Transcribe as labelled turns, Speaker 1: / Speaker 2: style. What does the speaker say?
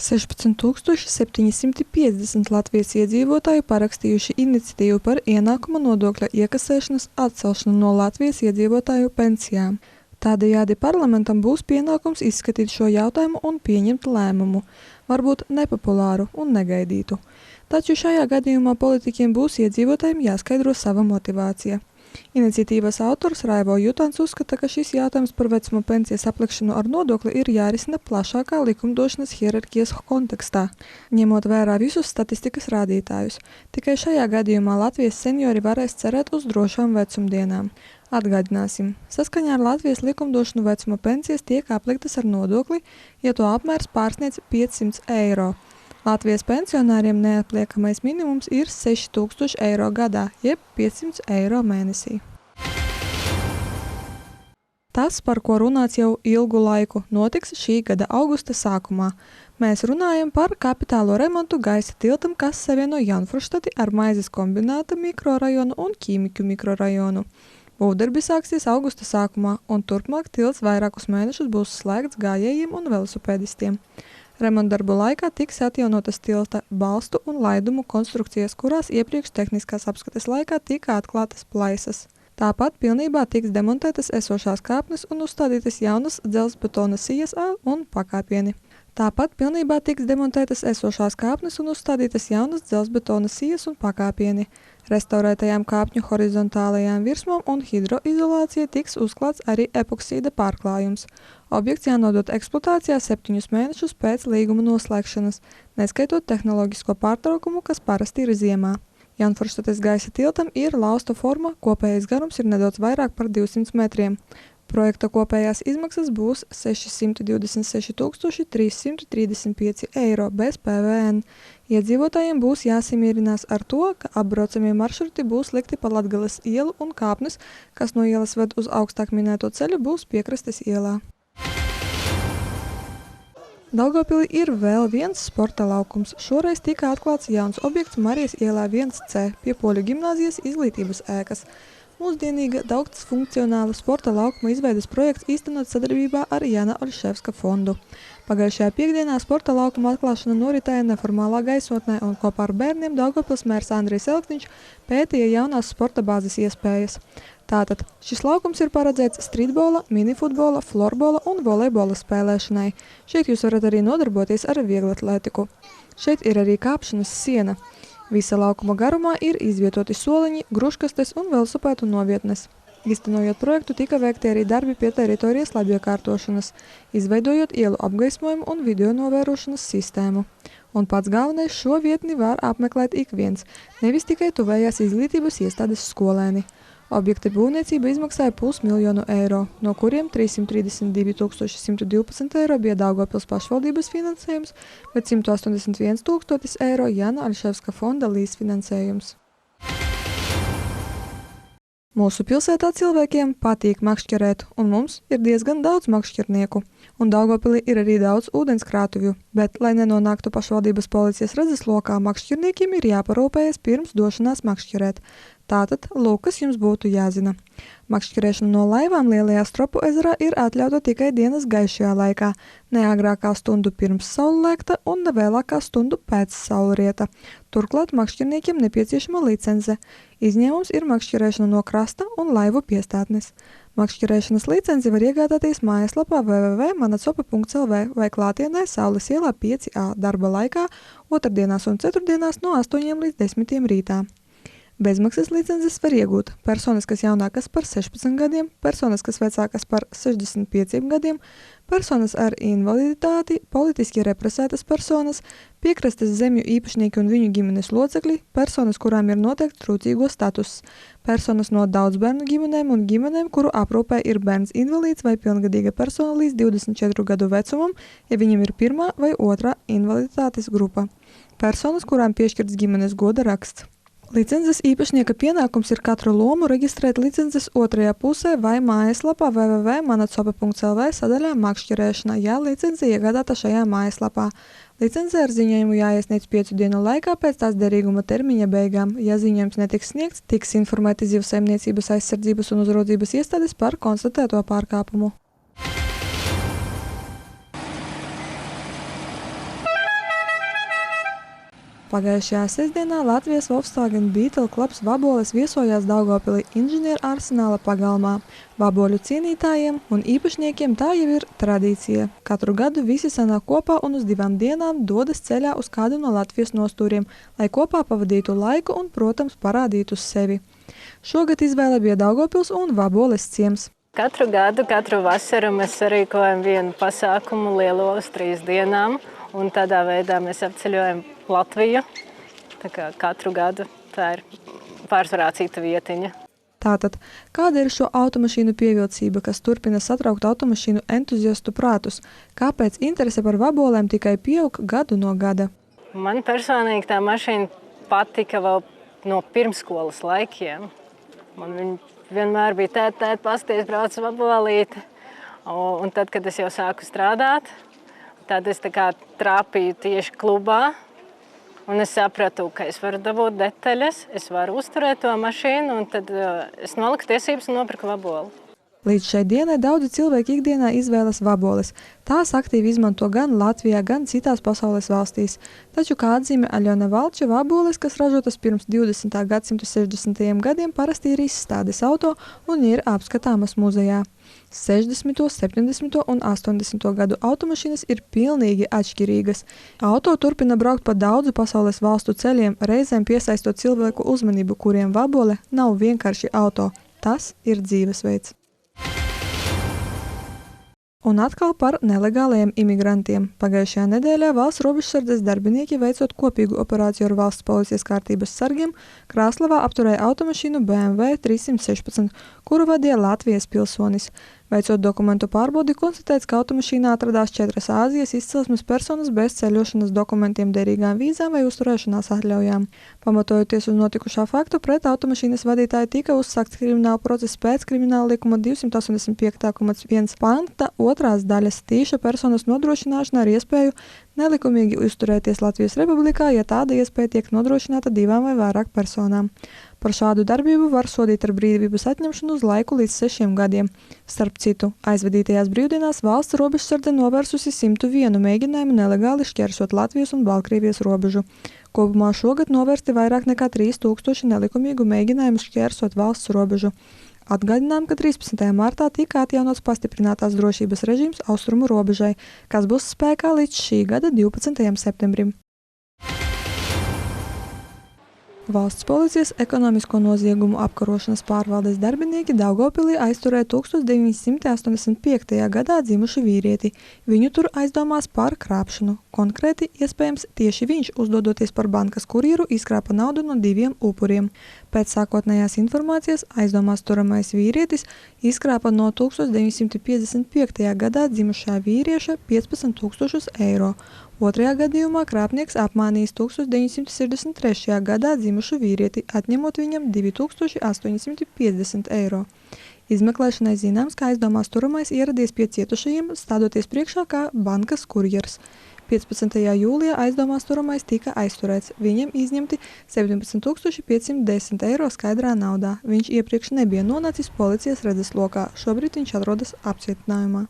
Speaker 1: 16,750 Latvijas iedzīvotāju parakstījuši iniciatīvu par ienākuma nodokļa iekasēšanas atcelšanu no Latvijas iedzīvotāju pensijām. Tādējādi parlamentam būs pienākums izskatīt šo jautājumu un pieņemt lēmumu, varbūt nepopulāru un negaidītu. Taču šajā gadījumā politiķiem būs iedzīvotājiem jāskaidro sava motivācija. Iniciatīvas autors Raivo Jutans uzskata, ka šis jautājums par vecuma pensijas aplikšanu ar nodokli ir jārisina plašākā likumdošanas hierarhijas kontekstā, ņemot vērā visus statistikas rādītājus. Tikai šajā gadījumā Latvijas seniori varēs cerēt uz drošām vecumdienām. Atgādināsim, saskaņā ar Latvijas likumdošanu vecuma pensijas tiek apliktas ar nodokli, ja to apmērs pārsniedz 500 eiro. Latvijas pensionāriem neatliekamais minimums ir 6000 eiro gadā, jeb 500 eiro mēnesī. Tas, par ko runāts jau ilgu laiku, notiks šī gada augusta sākumā. Mēs runājam par kapitālo remontu gaisa tiltam, kas savieno Jaunfurštati ar Maizes kombināta mikrorajonu un Ķīmiķu mikrorajonu. Būvdarbi sāksies augusta sākumā, un turpmāk tilts vairākus mēnešus būs slēgts gājējiem un velosipēdistiem. Remontdarbu laikā tiks atjaunotas tilta balstu un laidumu konstrukcijas, kurās iepriekš tehniskās apskates laikā tika atklātas plaisas. Tāpat pilnībā tiks demontētas esošās kāpnes un uzstādītas jaunas dzelzbetona sijas un pakāpieni. Restaurētajām kāpņu horizontālajām virsmām un hidroizolācija tiks uzklāts arī epoksīda pārklājums. Objekts jānodot eksploatācijā 7 mēnešus pēc līguma noslēgšanas, neskaitot tehnoloģisko pārtraukumu, kas parasti ir ziemā. Jaunfurštates gaisa tiltam ir lausta forma, kopējais garums ir nedaudz vairāk par 200 metriem. Projekta kopējās izmaksas būs 626 335 eiro bez PVN. Iedzīvotājiem būs jāsamierinās ar to, ka apbraucamie maršruti būs likti pa Latgales ielu un kāpnes, kas no ielas ved uz augstāk minēto ceļu, būs Piekrastes ielā. Daugavpilī ir vēl viens sporta laukums. Šoreiz tika atklāts jauns objekts Marijas ielā 1C pie Poļu gimnāzijas izglītības ēkas. Mūsdienīga daudzfunkcionāla sporta laukuma izveides projekts īstenot sadarbībā ar Jāna Oļševska fondu. Pagājušajā piekdienā sporta laukuma atklāšana noritēja neformālā gaisotnē, un kopā ar bērniem Daugavpils mērs Andrijs Elksniņš pētīja jaunās sporta bāzes iespējas. Tātad šis laukums ir paredzēts streetbola, minifutbola, florbola un volejbola spēlēšanai. Šeit jūs varat arī nodarboties ar vieglatlētiku. Šeit ir arī kāpšanas siena. Visa laukuma garumā ir izvietoti soliņi, gruškastes un velosipēdu novietnes. Īstenojot projektu, tika veikti arī darbi pie teritorijas labiekārtošanas, izveidojot ielu apgaismojumu un video novērošanas sistēmu. Un pats galvenais, šo vietni var apmeklēt ik viens, nevis tikai tuvējās izglītības iestādes skolēni. Objekta būvniecība izmaksāja 500 000 eiro, no kuriem 332 112 eiro bija Daugavpils pašvaldības finansējums, bet 181 000 eiro Jāna Oļševska fonda līdzfinansējums. Mūsu pilsētā cilvēkiem patīk makšķerēt, un mums ir diezgan daudz makšķernieku. Un Daugavpilī ir arī daudz ūdenskrātuvju, bet, lai nenonāktu pašvaldības policijas redzeslokā, makšķerniekiem ir jāparūpējas pirms došanās makšķerēt. Tātad, lūk, kas jums būtu jāzina. Makšķerēšana no laivām Lielajā Stropu ezerā ir atļauta tikai dienas gaišajā laikā, ne agrākā stundu pirms saulēkta un ne vēlākā stundu pēc saulrieta. Turklāt makšķerniekiem nepieciešama licence. Izņēmums ir makšķerēšana no krasta un laivu piestātnes. Makšķerēšanas licenci var iegādāties mājaslapā www.manacope.lv vai klātienē Saules ielā 5A darba laikā otrdienās un ceturtdienās no 8 līdz 10 rītā. Bezmaksas licences var iegūt personas, kas jaunākas par 16 gadiem, personas, kas vecākas par 65 gadiem, personas ar invaliditāti, politiski represētas personas, piekrastes zemju īpašnieki un viņu ģimenes locekļi, personas, kurām ir noteikts trūcīgo status, personas no daudzbērnu ģimenēm un ģimenēm, kuru aprūpē ir bērns invalīds vai pilngadīga persona līdz 24 gadu vecumam, ja viņam ir pirmā vai otrā invaliditātes grupa, personas, kurām piešķirts ģimenes goda raksts. Licences īpašnieka pienākums ir katru lomu reģistrēt licences otrajā pusē vai mājaslapā www.manacope.lv sadaļā makšķerēšana, ja licence iegādāta šajā mājaslapā. Licence ar ziņojumu jāiesniedz 5 dienu laikā pēc tās derīguma termiņa beigām. Ja ziņojums netiks sniegts, tiks informēti zivsaimniecības aizsardzības un uzraudzības iestādes par konstatēto pārkāpumu. Pagājušajā sestdienā Latvijas Volkswagen Beetle klubs Vaboles viesojās Daugavpilī Inženieru arsenāla pagalmā. Vaboļu cienītājiem un īpašniekiem tā jau ir tradīcija. Katru gadu visi sanāk kopā un uz 2 dienām dodas ceļā uz kādu no Latvijas nostūriem, lai kopā pavadītu laiku un, protams, parādītu sevi. Šogad izvēle bija Daugavpils un Vaboles ciems.
Speaker 2: Katru gadu, katru vasaru mēs sarīkojam vienu pasākumu lielo uz 3 dienām. Un tādā veidā mēs apceļojam Latviju. Tā kā katru gadu tā ir pārsvarā cita vietiņa.
Speaker 1: Tātad, kāda ir šo automašīnu pievilcība, kas turpina satraukt automašīnu entuziastu prātus? Kāpēc interese par vabolēm tikai pieaug gadu no gada?
Speaker 2: Man personīgi tā mašīna patika vēl no pirmskolas laikiem. Man viņa vienmēr bija tēt, pasties, brauc vabolīti. Un tad, kad es jau sāku strādāt, tad es tā kā trāpīju tieši klubā, un es sapratu, ka es varu dabūt detaļas, es varu uzturēt to mašīnu, un tad es noliku tiesības un nopirku vaboli.
Speaker 1: Līdz šai dienai daudzi cilvēki ikdienā izvēlas vaboles. Tās aktīvi izmanto gan Latvijā, gan citās pasaules valstīs. Taču, kā atzīmē Aļona Valča, vaboles, kas ražotas pirms 20. gadsimta 60. gadiem, parasti ir izstādes auto un ir apskatāmas muzejā. 60., 70. un 80. gadu automašīnas ir pilnīgi atšķirīgas. Auto turpina braukt pa daudzu pasaules valstu ceļiem, reizēm piesaistot cilvēku uzmanību, kuriem vabole nav vienkārši auto. Tas ir dzīvesveids. Un atkal par nelegālajiem imigrantiem. Pagājušajā nedēļā valsts robežsardzes darbinieki veicot kopīgu operāciju ar valsts policijas kārtības sargiem, Krāslavā apturēja automašīnu BMW 316, kuru vadīja Latvijas pilsonis. Veicot dokumentu pārbaudi, konstatēts, ka automašīnā atradās 4 Āzijas izcelsmes personas bez ceļošanas dokumentiem, derīgām vīzām vai uzturēšanās atļaujām. Pamatojoties uz notikušā faktu, pret automašīnas vadītāju tika uzsākts krimināla process pēc Krimināla likuma 285.1 panta 2. daļas tīša personas nodrošināšana ar iespēju nelikumīgi uzturēties Latvijas Republikā, ja tāda iespēja tiek nodrošināta 2 vai vairāk personām. Par šādu darbību var sodīt ar brīvības atņemšanu uz laiku līdz 6 gadiem. Starp citu, aizvadītajās brīvdienās valsts robežsardze novērsusi 101 mēģinājumu nelegāli šķērsot Latvijas un Baltkrievijas robežu. Kopumā šogad novērsti vairāk nekā 3000 nelikumīgu mēģinājumu šķērsot valsts robežu. Atgādinām, ka 13. martā tika atjaunots pastiprinātās drošības režīms austrumu robežai, kas būs spēkā līdz šī gada 12. septembrim. Valsts policijas ekonomisko noziegumu apkarošanas pārvaldes darbinieki Daugavpilī aizturēja 1985. gadā dzimušu vīrieti. Viņu tur aizdomās par krāpšanu. Konkrēti, iespējams, tieši viņš, uzdodoties par bankas kurjeru, izkrāpa naudu no 2 upuriem. Pēc sākotnējās informācijas aizdomās turamais vīrietis izkrāpa no 1955. gadā dzimušā vīrieša 15 000 eiro. Otrajā gadījumā krāpnieks apmānījis 1963. gadā dzimušu vīrieti, atņemot viņam 2850 eiro. Izmeklēšanai zināms, ka aizdomās turamais ieradies pie cietušajiem, stādoties priekšā kā bankas kurjers. 15. jūlijā aizdomās turamais tika aizturēts. Viņam izņemti 17 510 eiro skaidrā naudā. Viņš iepriekš nebija nonācis policijas redzeslokā. Šobrīd viņš atrodas apcietinājumā.